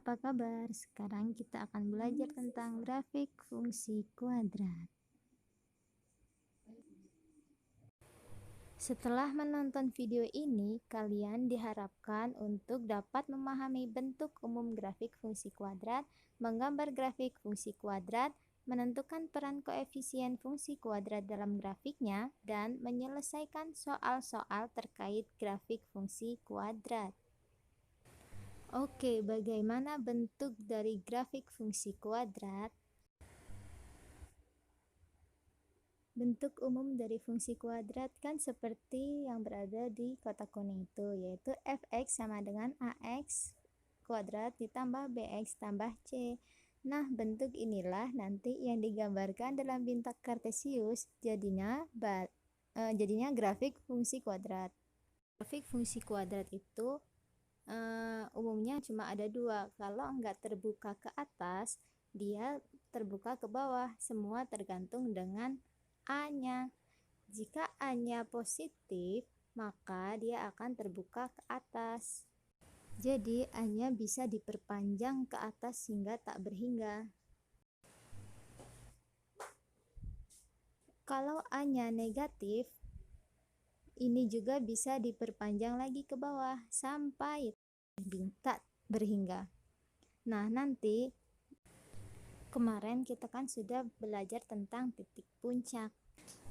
apa kabar? Sekarang kita akan belajar tentang grafik fungsi kuadrat. Setelah menonton video ini, kalian diharapkan untuk dapat memahami bentuk umum grafik fungsi kuadrat, menggambar grafik fungsi kuadrat, menentukan peran koefisien fungsi kuadrat dalam grafiknya, dan menyelesaikan soal-soal terkait grafik fungsi kuadrat. Oke, bagaimana bentuk dari grafik fungsi kuadrat? Bentuk umum dari fungsi kuadrat kan seperti yang berada di kotak kuning itu, yaitu fx sama dengan ax kuadrat ditambah bx tambah c. Nah, bentuk inilah nanti yang digambarkan dalam bintang kartesius, jadinya grafik fungsi kuadrat. Grafik fungsi kuadrat itu umumnya cuma ada dua. Kalau enggak terbuka ke atas, dia terbuka ke bawah. Semua tergantung dengan A-nya. Jika A-nya positif, maka dia akan terbuka ke atas. Jadi A-nya bisa diperpanjang ke atas hingga tak berhingga. Kalau A-nya negatif, ini juga bisa diperpanjang lagi ke bawah sampai tak berhingga. Nah, nanti kemarin kita kan sudah belajar tentang titik puncak.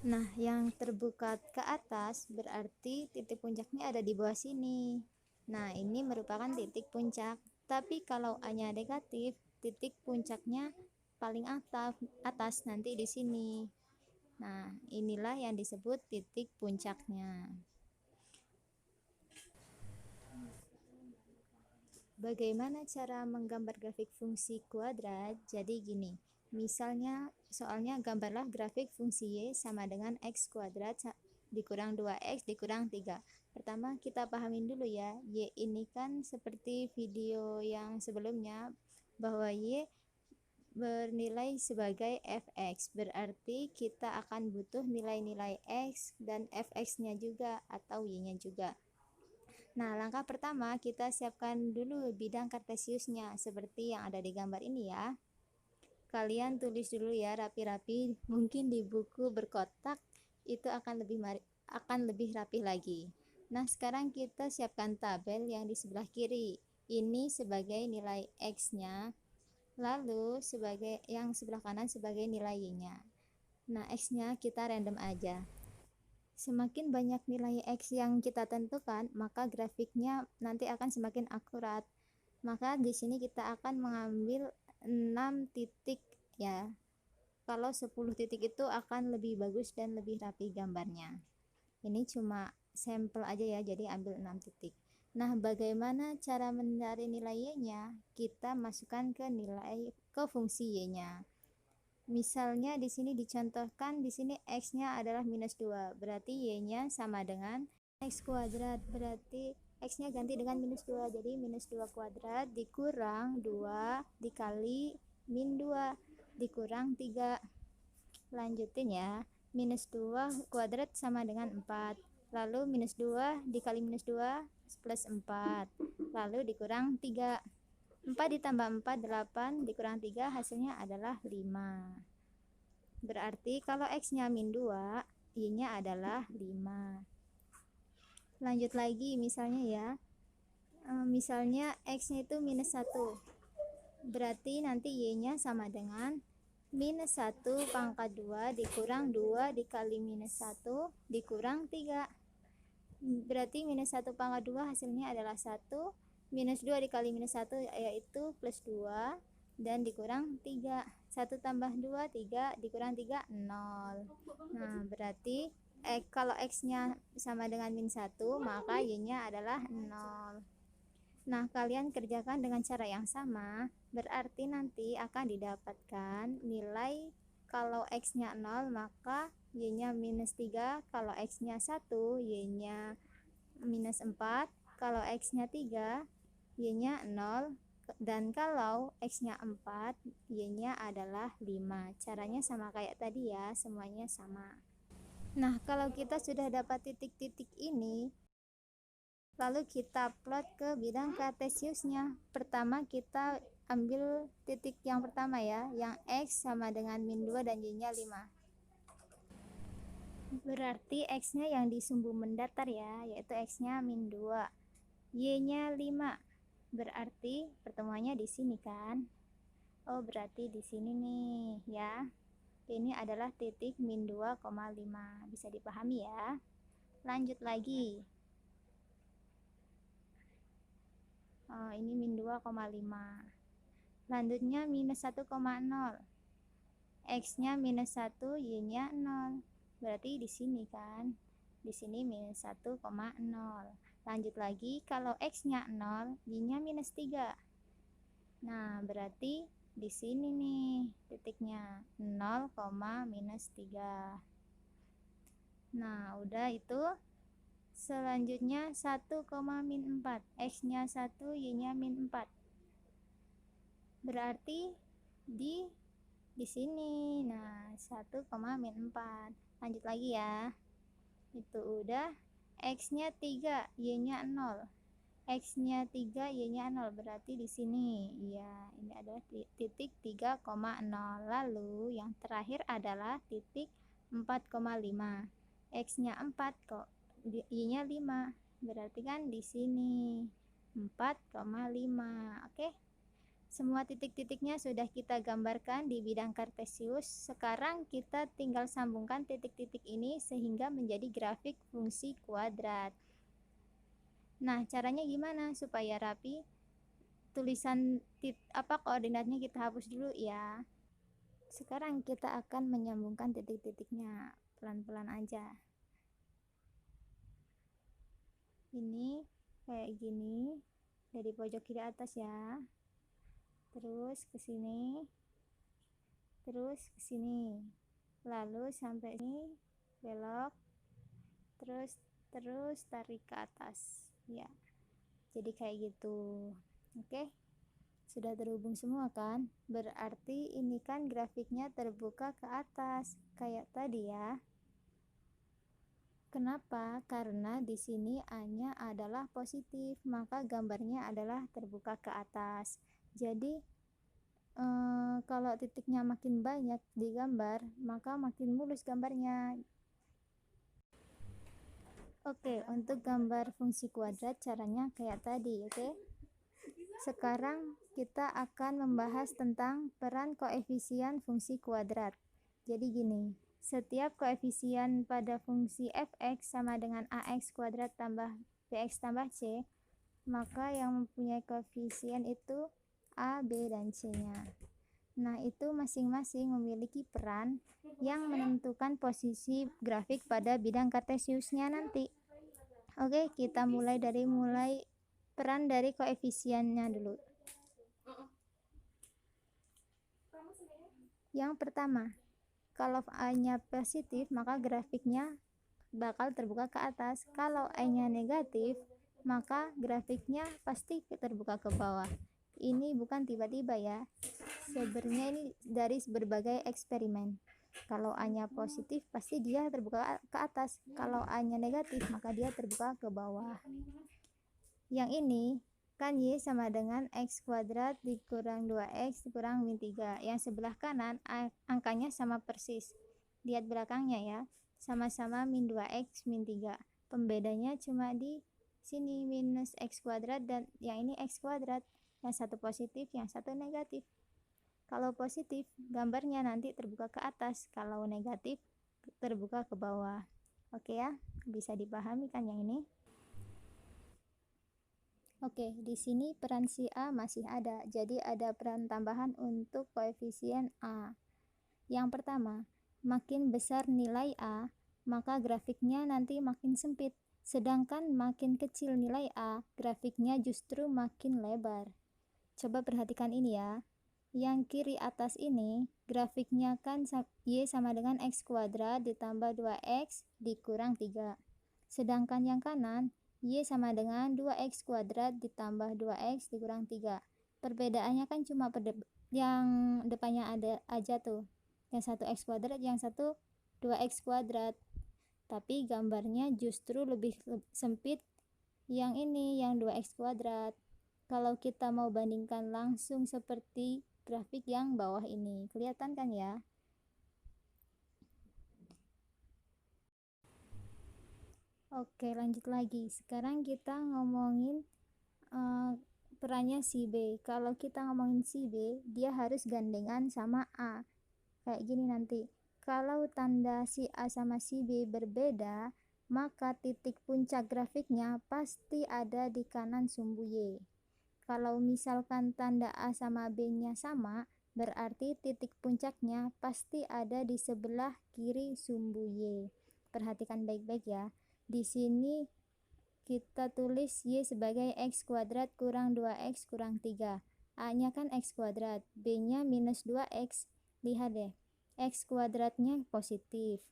Nah, yang terbuka ke atas berarti titik puncaknya ada di bawah sini. Nah, ini merupakan titik puncak. Tapi kalau A-nya negatif, titik puncaknya paling atas nanti di sini. Nah, inilah yang disebut titik puncaknya. Bagaimana cara menggambar grafik fungsi kuadrat? Jadi gini, misalnya soalnya gambarlah grafik fungsi y sama dengan x kuadrat dikurang 2x dikurang 3. Pertama kita pahamin dulu ya, y ini kan seperti video yang sebelumnya bahwa y bernilai sebagai fx, berarti kita akan butuh nilai-nilai x dan fx-nya juga atau y-nya juga. Nah, langkah pertama kita siapkan dulu bidang kartesiusnya seperti yang ada di gambar ini ya. Kalian tulis dulu ya rapi-rapi, mungkin di buku berkotak itu akan lebih rapi lagi. Nah, sekarang kita siapkan tabel yang di sebelah kiri. Ini sebagai nilai x-nya, lalu yang sebelah kanan sebagai nilai y-nya. Nah, x-nya kita random aja. Semakin banyak nilai x yang kita tentukan, maka grafiknya nanti akan semakin akurat. Maka di sini kita akan mengambil 6 titik ya. Kalau 10 titik itu akan lebih bagus dan lebih rapi gambarnya. Ini cuma sampel aja ya, jadi ambil 6 titik. Nah, bagaimana cara mencari nilai y-nya? Kita masukkan ke fungsi y-nya. Misalnya di sini dicontohkan, di sini x-nya adalah minus 2, berarti y-nya sama dengan x kuadrat, berarti x-nya ganti dengan minus 2, jadi minus 2 kuadrat dikurang 2 dikali min 2 dikurang 3. Lanjutin ya, minus 2 kuadrat sama dengan 4, lalu minus 2 dikali minus 2 plus 4, lalu dikurang 3. 4 ditambah 4, 8, dikurang 3, hasilnya adalah 5. Berarti kalau x-nya min 2, y-nya adalah 5. Lanjut lagi misalnya ya. Misalnya x-nya itu minus 1. Berarti nanti y-nya sama dengan minus 1 pangkat 2 dikurang 2 dikali minus 1 dikurang 3. Berarti minus 1 pangkat 2 hasilnya adalah 1. Minus 2 dikali minus 1 yaitu plus 2 dan dikurang 3. 1 tambah 2, 3 dikurang 3, 0. Nah, berarti kalau x-nya sama dengan min 1, maka y-nya adalah 0. Nah, kalian kerjakan dengan cara yang sama, berarti nanti akan didapatkan nilai kalau x-nya 0, maka y-nya minus 3, kalau x-nya 1, y-nya minus 4, kalau x-nya 3, y-nya 0, dan kalau x-nya 4, y-nya adalah 5. Caranya sama kayak tadi ya, semuanya sama. Nah, kalau kita sudah dapat titik-titik ini, Lalu kita plot ke bidang kartesiusnya. Pertama kita ambil titik yang pertama ya, yang X sama dengan min 2 dan Y-nya 5. Berarti X-nya yang di sumbu mendatar ya, yaitu X-nya min 2, Y-nya 5. Berarti pertemuannya di sini kan? Oh, berarti di sini nih ya. Ini adalah titik min 2,5. Bisa dipahami ya. Lanjut lagi. Oh, ini min 2,5. Lanjutnya minus 1,0. X-nya minus 1, Y-nya 0. Berarti di sini kan? Di sini minus 1,0. Lanjut lagi, kalau X-nya 0, Y-nya minus 3. Nah, berarti di sini nih titiknya 0, minus 3. Nah, udah itu. Selanjutnya 1, min 4. X-nya 1, Y-nya min 4. Berarti di sini. Nah, 1, min 4. Lanjut lagi ya. Itu udah. X-nya 3, Y-nya 0. X-nya 3, Y-nya 0. Berarti di sini. Ya, ini adalah titik 3,0. Lalu yang terakhir adalah titik 4,5. X-nya 4 kok. Y-nya 5. Berarti kan di sini 4,5. Oke. Semua titik-titiknya sudah kita gambarkan di bidang kartesius. Sekarang kita tinggal sambungkan titik-titik ini sehingga menjadi grafik fungsi kuadrat. Nah, caranya gimana supaya rapi? Tulisan koordinatnya kita hapus dulu ya. Sekarang kita akan menyambungkan titik-titiknya pelan-pelan aja. Ini kayak gini dari pojok kiri atas ya. Terus ke sini. Terus ke sini. Lalu sampai ini belok. Terus tarik ke atas. Ya. Jadi kayak gitu. Oke. Sudah terhubung semua kan? Berarti ini kan grafiknya terbuka ke atas kayak tadi ya. Kenapa? Karena di sini A-nya adalah positif, maka gambarnya adalah terbuka ke atas. Jadi kalau titiknya makin banyak digambar, maka makin mulus gambarnya. Oke, untuk gambar fungsi kuadrat caranya kayak tadi, oke? Sekarang kita akan membahas tentang peran koefisien fungsi kuadrat. Jadi gini, setiap koefisien pada fungsi f(x) sama dengan ax kuadrat tambah bx tambah c, maka yang mempunyai koefisien itu a, b, dan c-nya. Nah, itu masing-masing memiliki peran yang menentukan posisi grafik pada bidang kartesiusnya nanti. Oke, kita mulai peran dari koefisiennya dulu. Yang pertama, kalau A-nya positif, maka grafiknya bakal terbuka ke atas. Kalau A-nya negatif, maka grafiknya pasti terbuka ke bawah. Ini bukan tiba-tiba ya. Sebenarnya ini dari berbagai eksperimen. Kalau A-nya positif, pasti dia terbuka ke atas. Kalau A-nya negatif, maka dia terbuka ke bawah. Yang ini kan Y sama dengan X kuadrat dikurang 2X dikurang min 3. Yang sebelah kanan angkanya sama persis. Lihat belakangnya ya. Sama-sama min 2X min 3. Pembedanya cuma di sini minus X kuadrat dan yang ini X kuadrat. Yang satu positif, yang satu negatif. Kalau positif, gambarnya nanti terbuka ke atas. Kalau negatif, terbuka ke bawah. Oke ya, bisa dipahami kan yang ini? Oke, di sini peran si A masih ada. Jadi ada peran tambahan untuk koefisien A. Yang pertama, makin besar nilai A, maka grafiknya nanti makin sempit. Sedangkan makin kecil nilai A, grafiknya justru makin lebar. Coba perhatikan ini ya. Yang kiri atas ini, grafiknya kan Y sama dengan X kuadrat ditambah 2X dikurang 3. Sedangkan yang kanan, Y sama dengan 2X kuadrat ditambah 2X dikurang 3. Perbedaannya kan cuma yang depannya ada aja tuh. Yang satu X kuadrat, yang satu 2X kuadrat. Tapi gambarnya justru lebih sempit yang ini, yang 2x kuadrat. Kalau kita mau bandingkan langsung seperti grafik yang bawah ini, kelihatan kan ya? Oke, lanjut lagi. Sekarang kita ngomongin perannya si B. Kalau kita ngomongin si B, dia harus gandengan sama A. Kayak gini nanti. Kalau tanda si A sama si B berbeda, maka titik puncak grafiknya pasti ada di kanan sumbu Y. Kalau misalkan tanda A sama B-nya sama, berarti titik puncaknya pasti ada di sebelah kiri sumbu Y. Perhatikan baik-baik ya. Di sini kita tulis Y sebagai x kuadrat kurang 2x kurang 3. A-nya kan x kuadrat, B-nya minus 2x. Lihat deh, x kuadratnya positif.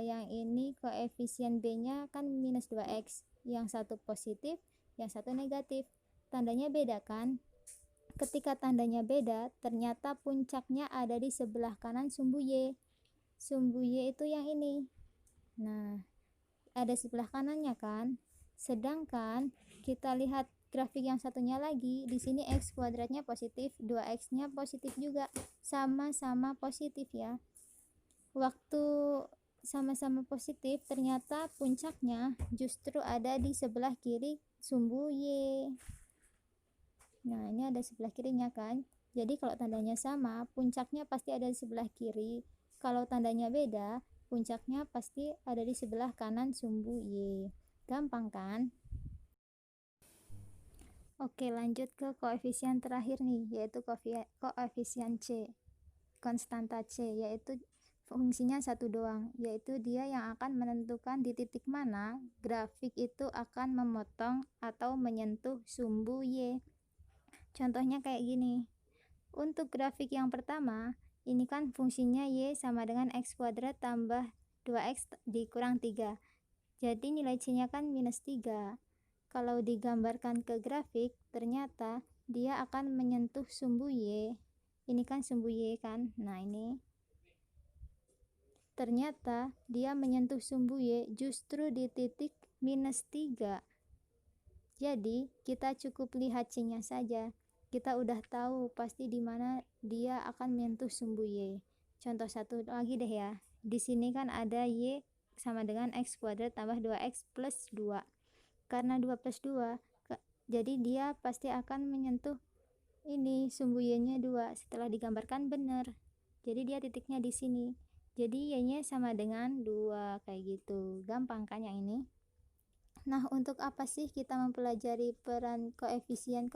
Yang ini koefisien B-nya kan minus 2x. Yang satu positif, yang satu negatif. Tandanya beda kan? Ketika tandanya beda, ternyata puncaknya ada di sebelah kanan sumbu Y. Sumbu Y itu yang ini. Nah, ada sebelah kanannya kan? Sedangkan kita lihat grafik yang satunya lagi, di sini x kuadratnya positif, 2x-nya positif juga, sama-sama positif ya. Waktu sama-sama positif, ternyata puncaknya justru ada di sebelah kiri sumbu Y. Nah, ini ada sebelah kirinya kan? Jadi kalau tandanya sama, puncaknya pasti ada di sebelah kiri. Kalau tandanya beda, puncaknya pasti ada di sebelah kanan sumbu Y. Gampang kan? Oke, lanjut ke koefisien terakhir nih, yaitu koefisien C, konstanta C, yaitu fungsinya satu doang, yaitu dia yang akan menentukan di titik mana grafik itu akan memotong atau menyentuh sumbu Y. Contohnya kayak gini. Untuk grafik yang pertama, ini kan fungsinya Y sama dengan x kuadrat tambah 2x dikurang 3. Jadi nilai C-nya kan minus 3. Kalau digambarkan ke grafik, ternyata dia akan menyentuh sumbu Y. Ini kan sumbu Y kan? Nah, ini. Ternyata dia menyentuh sumbu Y justru di titik minus 3. Jadi, kita cukup lihat C-nya saja. Kita udah tahu pasti di mana dia akan menyentuh sumbu Y. Contoh satu lagi deh ya. Di sini kan ada Y sama dengan x kuadrat tambah 2x plus 2. Karena 2 plus 2, jadi dia pasti akan menyentuh ini sumbu Y-nya 2 setelah digambarkan benar. Jadi dia titiknya di sini. Jadi Y-nya sama dengan 2 kayak gitu. Gampang kan yang ini? Nah, untuk apa sih kita mempelajari peran koefisien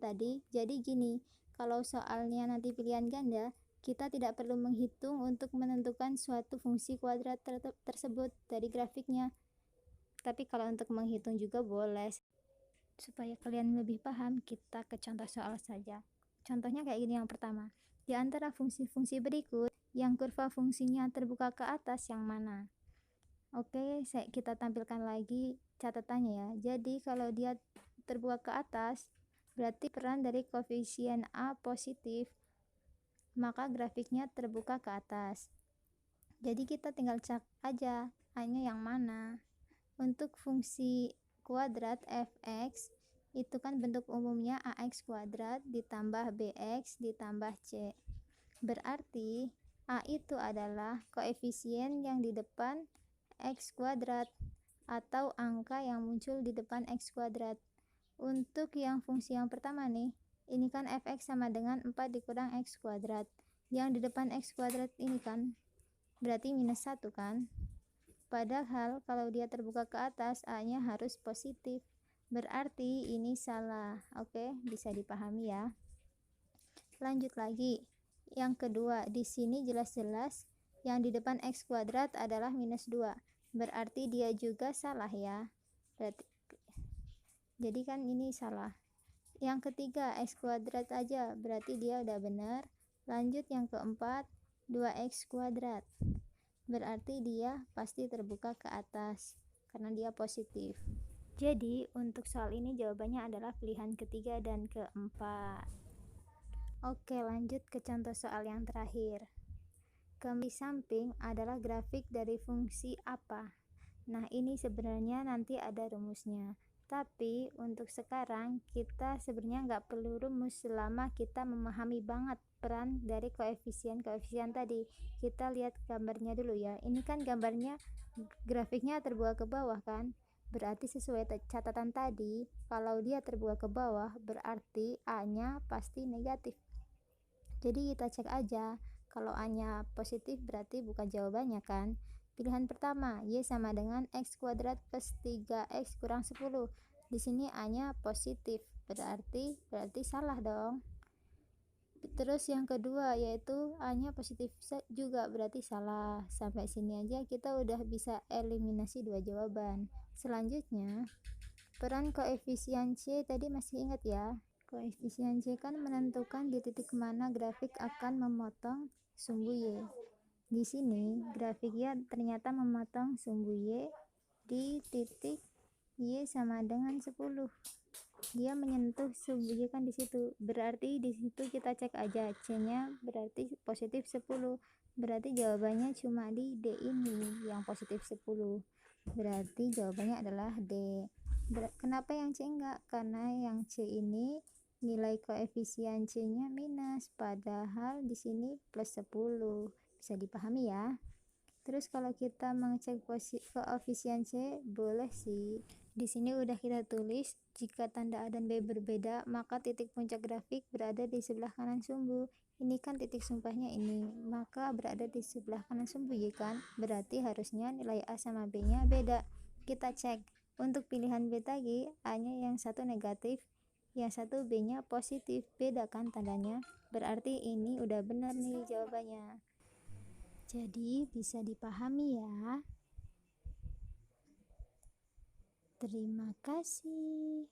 tadi? Jadi gini, kalau soalnya nanti pilihan ganda, kita tidak perlu menghitung untuk menentukan suatu fungsi kuadrat tersebut dari grafiknya. Tapi kalau untuk menghitung juga boleh. Supaya kalian lebih paham, kita ke contoh soal saja. Contohnya kayak gini yang pertama. Di antara fungsi-fungsi berikut, yang kurva fungsinya terbuka ke atas yang mana? Oke, kita tampilkan lagi catatannya ya. Jadi kalau dia terbuka ke atas, berarti peran dari koefisien A positif, maka grafiknya terbuka ke atas. Jadi kita tinggal cek aja A-nya yang mana. Untuk fungsi kuadrat fx, itu kan bentuk umumnya ax kuadrat ditambah bx ditambah c. Berarti A itu adalah koefisien yang di depan x kuadrat atau angka yang muncul di depan x kuadrat. Untuk yang fungsi yang pertama nih, ini kan fx sama dengan 4 dikurang x kuadrat. Yang di depan x kuadrat ini kan berarti minus 1 kan? Padahal kalau dia terbuka ke atas, A-nya harus positif. Berarti ini salah. Oke, bisa dipahami ya. Lanjut lagi. Yang kedua, di sini jelas-jelas yang di depan x kuadrat adalah minus 2. Berarti dia juga salah ya. Jadi kan ini salah. Yang ketiga, x kuadrat aja. Berarti dia udah benar. Lanjut yang keempat, 2x kuadrat. Berarti dia pasti terbuka ke atas karena dia positif. Jadi untuk soal ini jawabannya adalah pilihan ketiga dan keempat. Oke, lanjut ke contoh soal yang terakhir. Gambar samping adalah grafik dari fungsi apa? Nah, ini sebenarnya nanti ada rumusnya. Tapi untuk sekarang kita sebenarnya nggak perlu rumus selama kita memahami banget peran dari koefisien-koefisien tadi. Kita lihat gambarnya dulu ya. Ini kan gambarnya grafiknya terbuka ke bawah kan? Berarti sesuai catatan tadi, kalau dia terbuka ke bawah berarti A-nya pasti negatif. Jadi kita cek aja. Kalau A-nya positif berarti bukan jawabannya kan? Pilihan pertama, Y sama dengan X kuadrat plus 3X kurang 10. Di sini A-nya positif, berarti salah dong. Terus yang kedua yaitu A-nya positif juga, berarti salah. Sampai sini aja kita udah bisa eliminasi dua jawaban. Selanjutnya, peran koefisien C tadi masih ingat ya? Koefisien C kan menentukan di titik mana grafik akan memotong sumbu Y. Di sini grafiknya ternyata memotong sumbu Y di titik Y sama dengan 10. Dia menyentuh sumbu Y kan di situ. Berarti di situ kita cek aja C-nya berarti positif 10. Berarti jawabannya cuma di D ini yang positif 10. Berarti jawabannya adalah D. Kenapa yang C enggak? Karena yang C ini nilai koefisien C-nya minus, padahal di sini plus 10. Bisa dipahami ya. Terus kalau kita mengecek koefisien C, boleh sih. Di sini udah kita tulis, jika tanda A dan B berbeda, maka titik puncak grafik berada di sebelah kanan sumbu. Ini kan titik sumpahnya ini, maka berada di sebelah kanan sumbu Y kan? Berarti harusnya nilai A sama B-nya beda. Kita cek. Untuk pilihan B tadi, A-nya yang satu negatif, yang satu B-nya positif. Beda kan tandanya? Berarti ini udah benar nih jawabannya. Jadi bisa dipahami ya. Terima kasih.